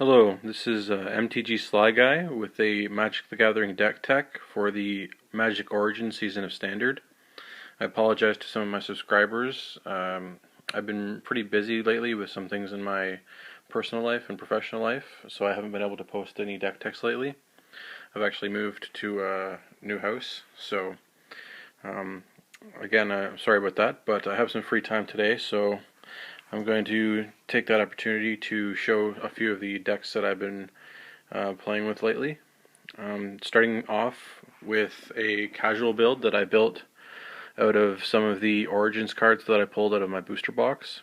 Hello, this is MTG Sly Guy with a Magic the Gathering deck tech for the Magic Origins season of Standard. I apologize to some of my subscribers. I've been pretty busy lately with some things in my personal life and professional life, so I haven't been able to post any deck techs lately. I've actually moved to a new house, so again, I'm sorry about that, but I have some free time today, so I'm going to take that opportunity to show a few of the decks that I've been playing with lately. Starting off with a casual build that I built out of some of the Origins cards that I pulled out of my booster box.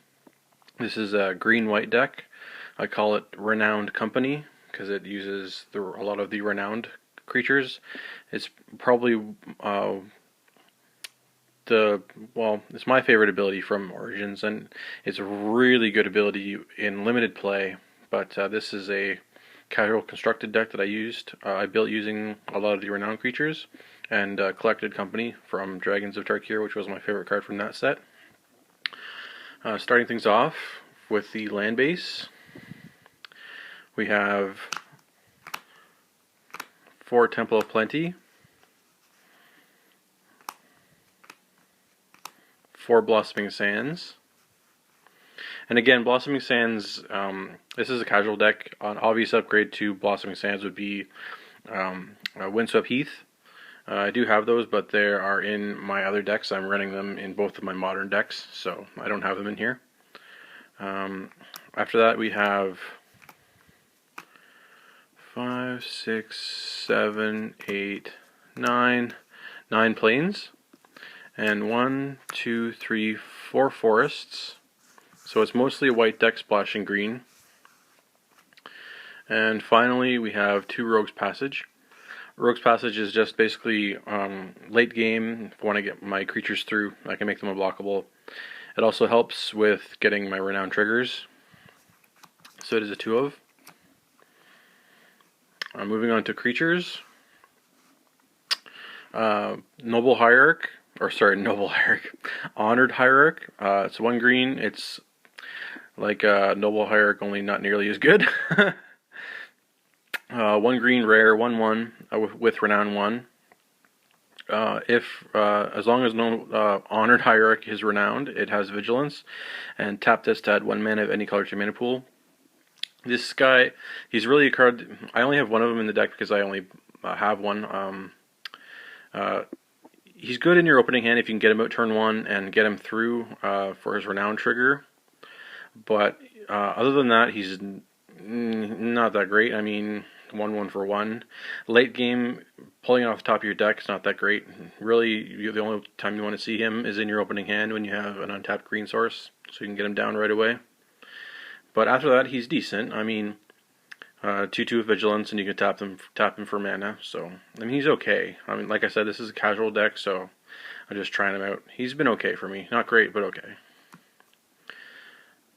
This is a green-white deck. I call it Renowned Company because it uses a lot of the Renowned creatures. It's probably it's my favorite ability from Origins, and it's a really good ability in limited play, but this is a casual constructed deck that I built using a lot of the Renowned creatures, and collected Company from Dragons of Tarkir, which was my favorite card from that set. Starting things off with the land base, we have 4 Temple of Plenty, 4 Blossoming Sands. And again, Blossoming Sands, this is a casual deck. An obvious upgrade to Blossoming Sands would be Windswept Heath. I do have those, but they are in my other decks. I'm running them in both of my modern decks, so I don't have them in here. After that, we have 5, 6, 7, 8, 9 plains. And 1, 2, 3, 4 forests. So it's mostly a white deck splashing green. And finally, we have 2 Rogue's Passage. Rogue's Passage is just basically late game. If I want to get my creatures through, I can make them unblockable. It also helps with getting my Renowned triggers. So it is a 2 of. Moving on to creatures. Noble Hierarch. Noble Hierarch. Honored Hierarch. It's 1 green. It's like Noble Hierarch, only not nearly as good. 1 green rare, 1/1 with Renown 1. As long as no Honored Hierarch is Renowned, it has Vigilance, and tap this to add 1 mana of any color to your mana pool. This guy, he's really a card. I only have 1 of them in the deck because I only have 1. He's good in your opening hand if you can get him out turn 1 and get him through for his Renown trigger. But other than that, he's not that great. I mean, 1/1 for 1. Late game, pulling off the top of your deck is not that great. Really, the only time you want to see him is in your opening hand when you have an untapped green source, so you can get him down right away. But after that, he's decent. I mean, 2/2 with Vigilance, and you can tap him for mana. So I mean, he's okay. I mean, like I said, this is a casual deck, so I'm just trying him out. He's been okay for me. Not great, but okay.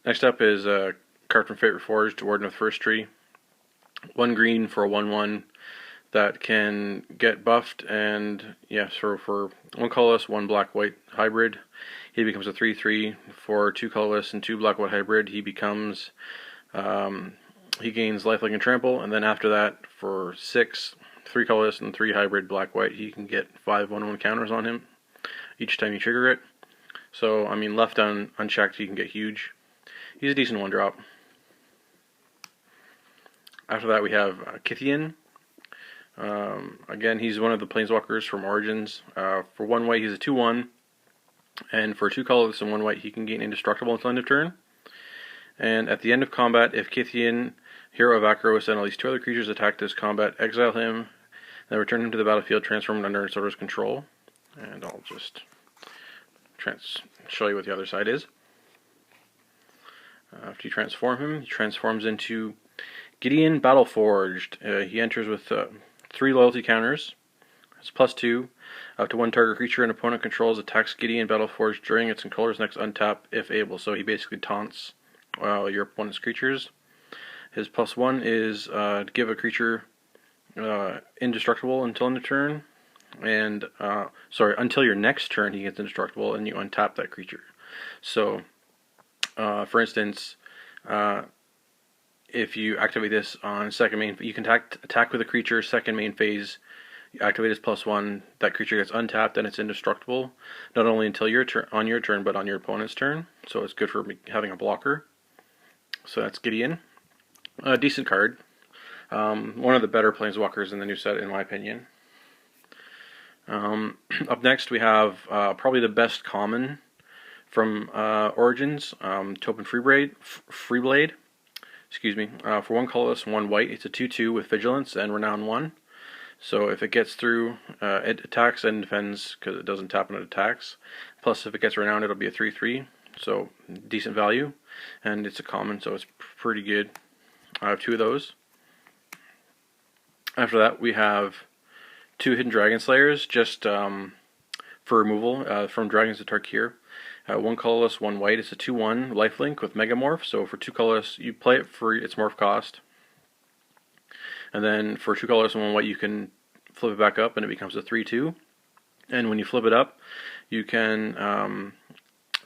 Next up is a card from Fate Reforged, Warden of First Tree. 1 green for a 1/1 that can get buffed, and yeah, so for 1 colorless, 1 black-white hybrid, he becomes a 3/3. For 2 colorless and 2 black-white hybrid, he becomes he gains lifelink and trample, and then after that, for 6, 3 colorless and 3 hybrid black-white, he can get 5 1/1 counters on him each time you trigger it. So I mean, left unchecked, he can get huge. He's a decent 1-drop. After that, we have Kytheon. Again, he's one of the Planeswalkers from Origins. For 1 white, he's a 2/1, and for 2 colorless and 1 white, he can gain Indestructible until end of turn. And at the end of combat, if Kytheon, Hero of Akros, and at least 2 other creatures attack this combat, exile him, then return him to the battlefield, transform him under its owner's control. And I'll just show you what the other side is. After you transform him, he transforms into Gideon Battleforged. He enters with 3 loyalty counters. It's +2. Up to 1 target creature an opponent controls attacks Gideon Battleforged during its controller's next untap if able. So he basically taunts your opponent's creatures. His +1 is to give a creature indestructible until end of turn, and until your next turn he gets indestructible, and you untap that creature. So, for instance, if you activate this on second main, you can attack with a creature second main phase. You activate as +1. That creature gets untapped and it's indestructible, not only until your on your turn, but on your opponent's turn. So it's good for having a blocker. So that's Gideon. A decent card. One of the better planeswalkers in the new set, in my opinion. Up next, we have probably the best common from Origins, Topin Freeblade. Excuse me. For 1 colorless, 1 white, it's a 2/2 with Vigilance and Renown 1. So if it gets through, it attacks and defends because it doesn't tap when it attacks. Plus, if it gets Renowned, it'll be a 3/3. So decent value, and it's a common, so it's pretty good. I have 2 of those. After that, we have 2 Hidden Dragon Slayers, just for removal from Dragons of Tarkir. 1 colorless, 1 white. It's a 2/1 lifelink with Megamorph. So for 2 colorless, you play it for its morph cost. And then for 2 colorless and 1 white, you can flip it back up and it becomes a 3/2. And when you flip it up, you can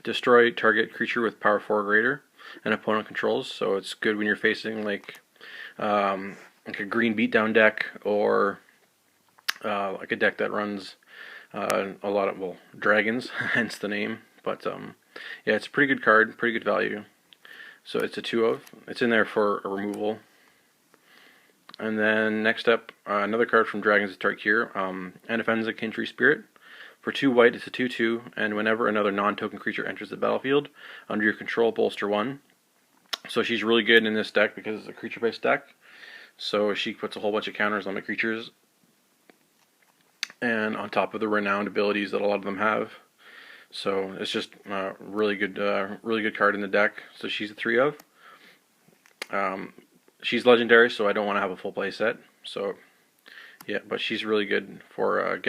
destroy target creature with power 4 or greater and opponent controls. So it's good when you're facing like a green beatdown deck, or like a deck that runs a lot of, well, dragons, hence the name. But yeah, it's a pretty good card, pretty good value. So it's a 2/of. It's in there for a removal. And then next up, another card from Dragons of Tarkir, Anafenza Kintree Spirit. For 2 white, it's a 2/2, and whenever another non-token creature enters the battlefield, under your control, bolster 1. So she's really good in this deck because it's a creature-based deck. So she puts a whole bunch of counters on the creatures, and on top of the renowned abilities that a lot of them have. So it's just really good card in the deck. So she's a 3/of. She's legendary, so I don't want to have a full play set. So yeah, but she's really good for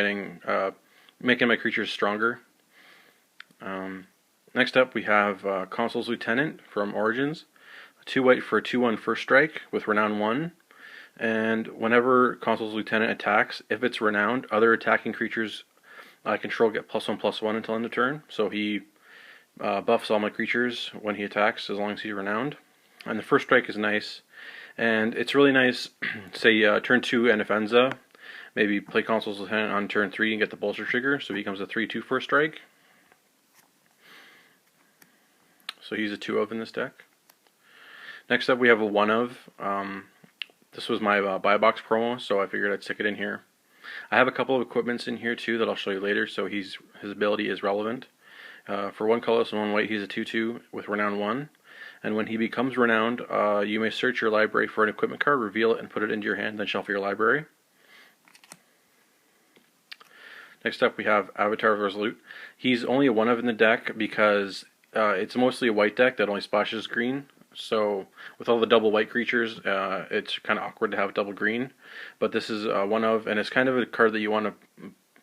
making my creatures stronger. Next up, we have Consul's Lieutenant from Origins. 2 white for a 2/1 first strike with Renown 1. And whenever Consul's Lieutenant attacks, if it's Renowned, other attacking creatures I control get +1/+1 until end of turn. So he buffs all my creatures when he attacks, as long as he's Renowned. And the first strike is nice. And it's really nice, say turn 2 Anafenza, maybe play Consul's Lieutenant on turn 3 and get the bolster trigger, so he becomes a 3/2 first strike. So he's a 2/of in this deck. Next up, we have a 1/of. This was my buy box promo, so I figured I'd stick it in here. I have a couple of equipments in here too that I'll show you later, so his ability is relevant. For 1 colorless and 1 white, he's a 2/2 with Renown 1. And when he becomes Renowned, you may search your library for an equipment card, reveal it, and put it into your hand, then shuffle your library. Next up, we have Avatar of Resolute. He's only a 1/of in the deck because it's mostly a white deck that only splashes green. So with all the double white creatures, it's kind of awkward to have double green. But this is 1/of, and it's kind of a card that you want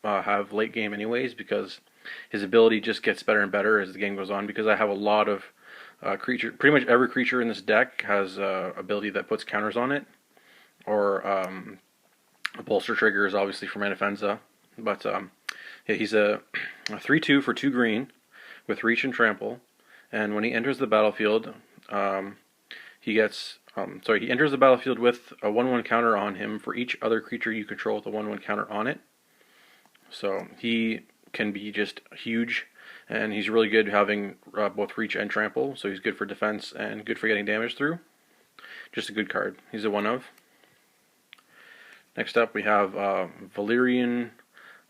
to have late game anyways, because his ability just gets better and better as the game goes on, because I have a lot of pretty much every creature in this deck has ability that puts counters on it, or a bolster trigger is obviously from Anafenza. But yeah, he's a 3/2 for 2 green with reach and trample, and when he enters the battlefield, he enters the battlefield with a 1/1 counter on him for each other creature you control with a 1/1 counter on it. So he can be just huge. And he's really good having both reach and trample, so he's good for defense and good for getting damage through. Just a good card. He's a 1/of. Next up, we have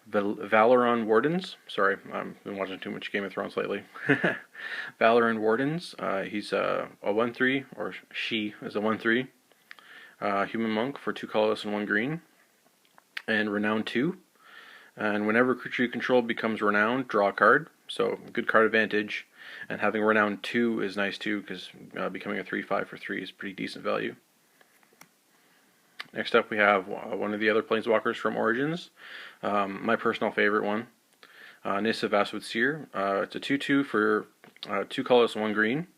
Valeron Wardens. Sorry, I've been watching too much Game of Thrones lately. Valeron Wardens. He's a 1/3, or she is a 1/3. Human monk for 2 colorless and 1 green. And Renown 2. And whenever a creature you control becomes Renowned, draw a card. So good card advantage, and having Renown 2 is nice too, because becoming a 3/5 for 3 is pretty decent value. Next up, we have one of the other Planeswalkers from Origins, my personal favorite one, Nissa Vastwood Seer. It's a 2/2 for 2 colorless and 1 green.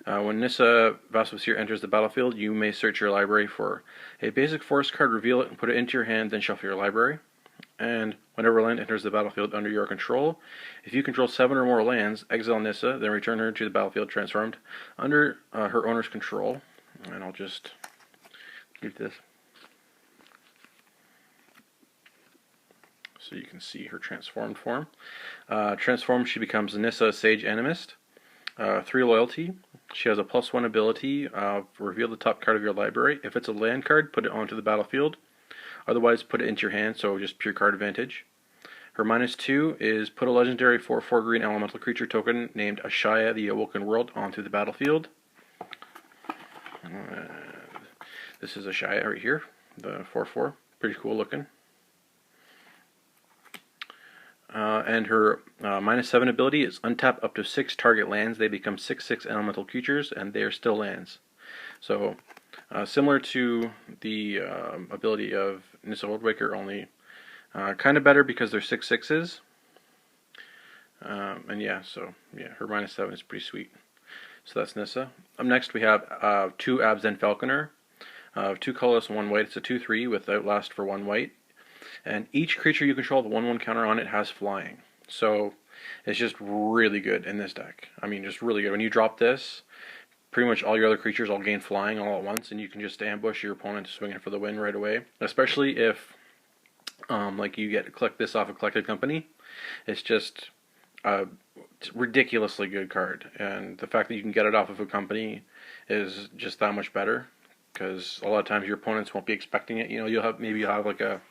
When Nissa Vastwood Seer enters the battlefield, you may search your library for a basic forest card, reveal it, and put it into your hand, then shuffle your library. And whenever a land enters the battlefield under your control, if you control 7 or more lands, exile Nissa, then return her to the battlefield transformed under her owner's control. And I'll just get this so you can see her transformed form. Transformed, she becomes Nissa, Sage Animist. 3 loyalty. She has a +1 ability. Reveal the top card of your library. If it's a land card, put it onto the battlefield. Otherwise, put it into your hand, so just pure card advantage. Her -2 is put a legendary 4/4 green elemental creature token named Ashaya, the Awoken World, onto the battlefield. This is Ashaya right here, the 4/4. Pretty cool looking. And her -7 ability is untap up to 6 target lands. They become 6/6 elemental creatures, and they are still lands. So, similar to the ability of Nissa Oathwaker, only kind of better because they're 6/6s. And yeah, so yeah, her -7 is pretty sweet. So that's Nissa. Up next we have 2 Abzan Falconer. 2 colorless and 1 white. It's a 2/3 with Outlast for 1 white. And each creature you control with a 1/1 counter on it has flying. So it's just really good in this deck. I mean, just really good. When you drop this, pretty much all your other creatures all gain flying all at once, and you can just ambush your opponent swinging for the win right away. Especially if, like, you collect this off a Collected Company. It's just a ridiculously good card, and the fact that you can get it off of a company is just that much better. Because a lot of times your opponents won't be expecting it. You know, you'll have like a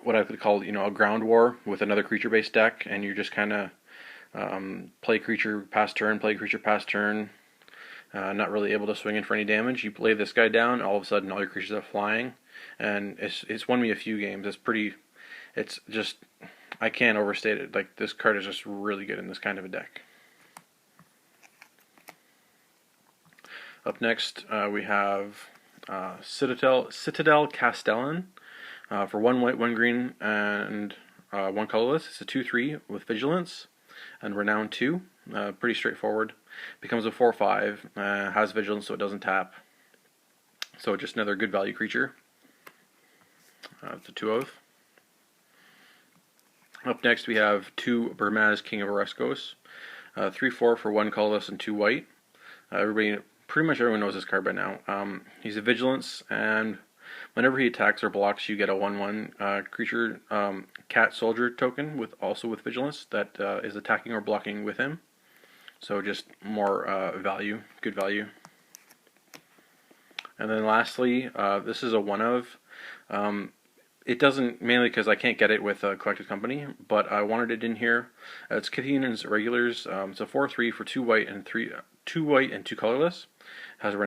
what I could call, a ground war with another creature-based deck, and you just kind of play creature pass turn, not really able to swing in for any damage. You play this guy down, all of a sudden all your creatures are flying, and it's won me a few games. It's just, I can't overstate it. Like, this card is just really good in this kind of a deck. Up next, we have Citadel Castellan. For 1 white, 1 green, and 1 colorless. It's a 2/3 with Vigilance and Renown 2. Pretty straightforward. Becomes a 4/5. Has Vigilance, so it doesn't tap. So just another good value creature. It's a 2/0. Up next we have 2 Burmaz King of Oreskos. 3/4 for 1 colorless and 2 white. Pretty much everyone knows this card by now. He's a Vigilance, and whenever he attacks or blocks, you get a 1/1 creature cat soldier token also with Vigilance that is attacking or blocking with him. So just more value, good value. And then lastly, this is a 1/of. It doesn't, mainly because I can't get it with a Collected Company, but I wanted it in here. It's Kithian's Regulars. It's a 4/3 for 2 white and 2 colorless. Has